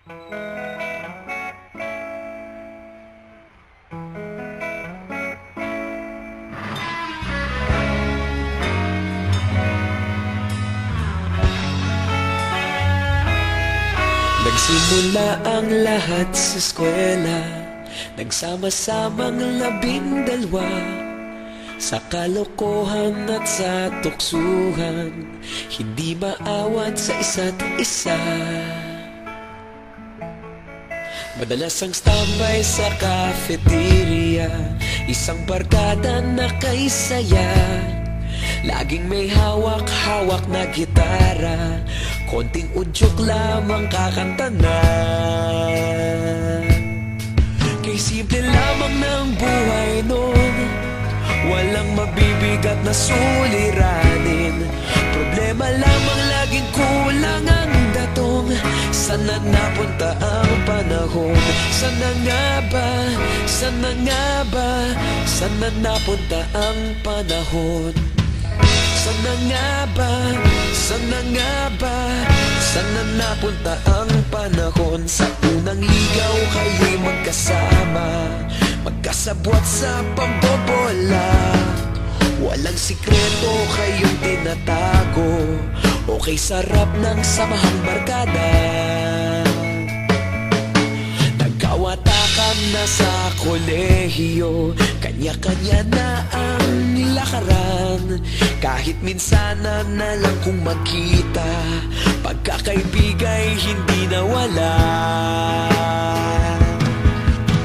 Nagsimula ang lahat sa eskwela, nagsama-samang 12, sa kalokohan at sa tuksuhan, hindi maawat sa isa't isa. Madalas ang standby sa cafeteria, isang barkada na kay saya. Laging may hawak-hawak na gitara, konting udyok lamang kakanta na. Kay simple lamang ng buhay nun, walang mabibigat na suliranin. Problema lamang laging kulang ang datong. Sana napunta ang panahon? Sana nga ba? Sana nga ba? Sana napunta ang panahon? Sana nga ba? Sana nga ba? Sana napunta ang panahon? Sa unang ligaw kayo'y magkasama, magkasabwat sa pambobola. Walang sikreto kayong tinatago, okay sarap ng samahang barkada. Nagkawatakan na sa kolehiyo, kanya-kanya na ang lakaran. Kahit minsanan na lang kung magkita, pagkakaibigay hindi nawala.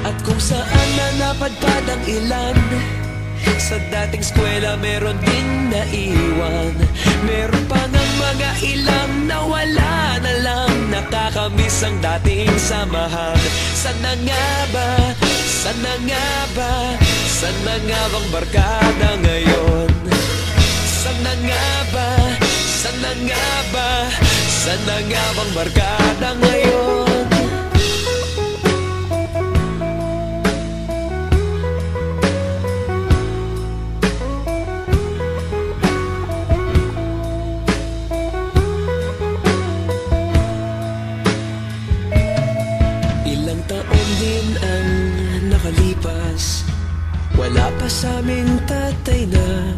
At kung saan na napadpad ang ilan, sa dating eskwela meron ding naiwan. Meron pa ng mga ilang nawala na lang, nakakamiss ang dating samahan. Sana nga ba? Sana nga ba? Sana nga bang barkada ngayon? Sana nga ba? Sana nga ba? Sana nga bang barkada ngayon? Ilang taon din ang nakalipas, wala pa sa aming tatay na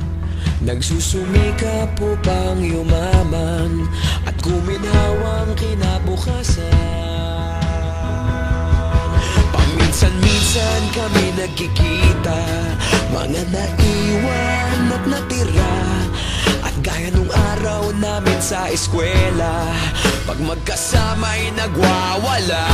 nagsusumikap upang yumaman at guminhawang kinabukasan. Paminsan-minsan kami nagkikita, mga naiwan at natira. At gaya nung araw namin sa eskwela, pag magkasama'y nagwawala.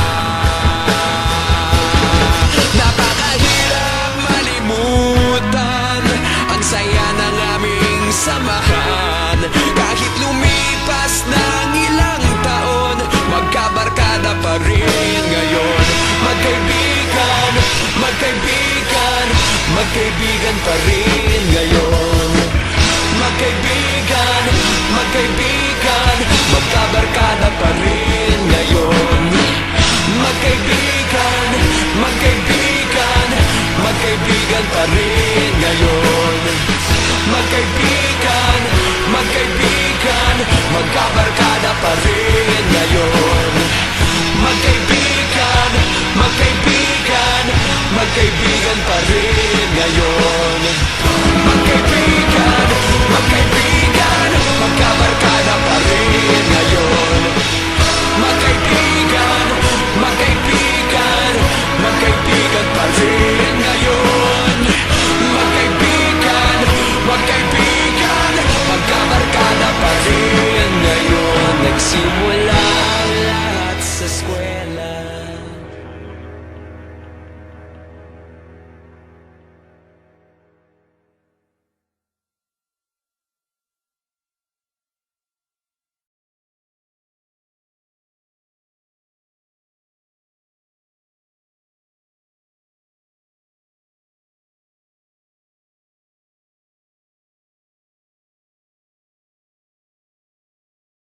Napakahirap malimutan ang saya ng aming samahan. Kahit lumipas ng ilang taon, magkabarkada pa rin ngayon. Magkaibigan, magkaibigan, magkaibigan pa rin.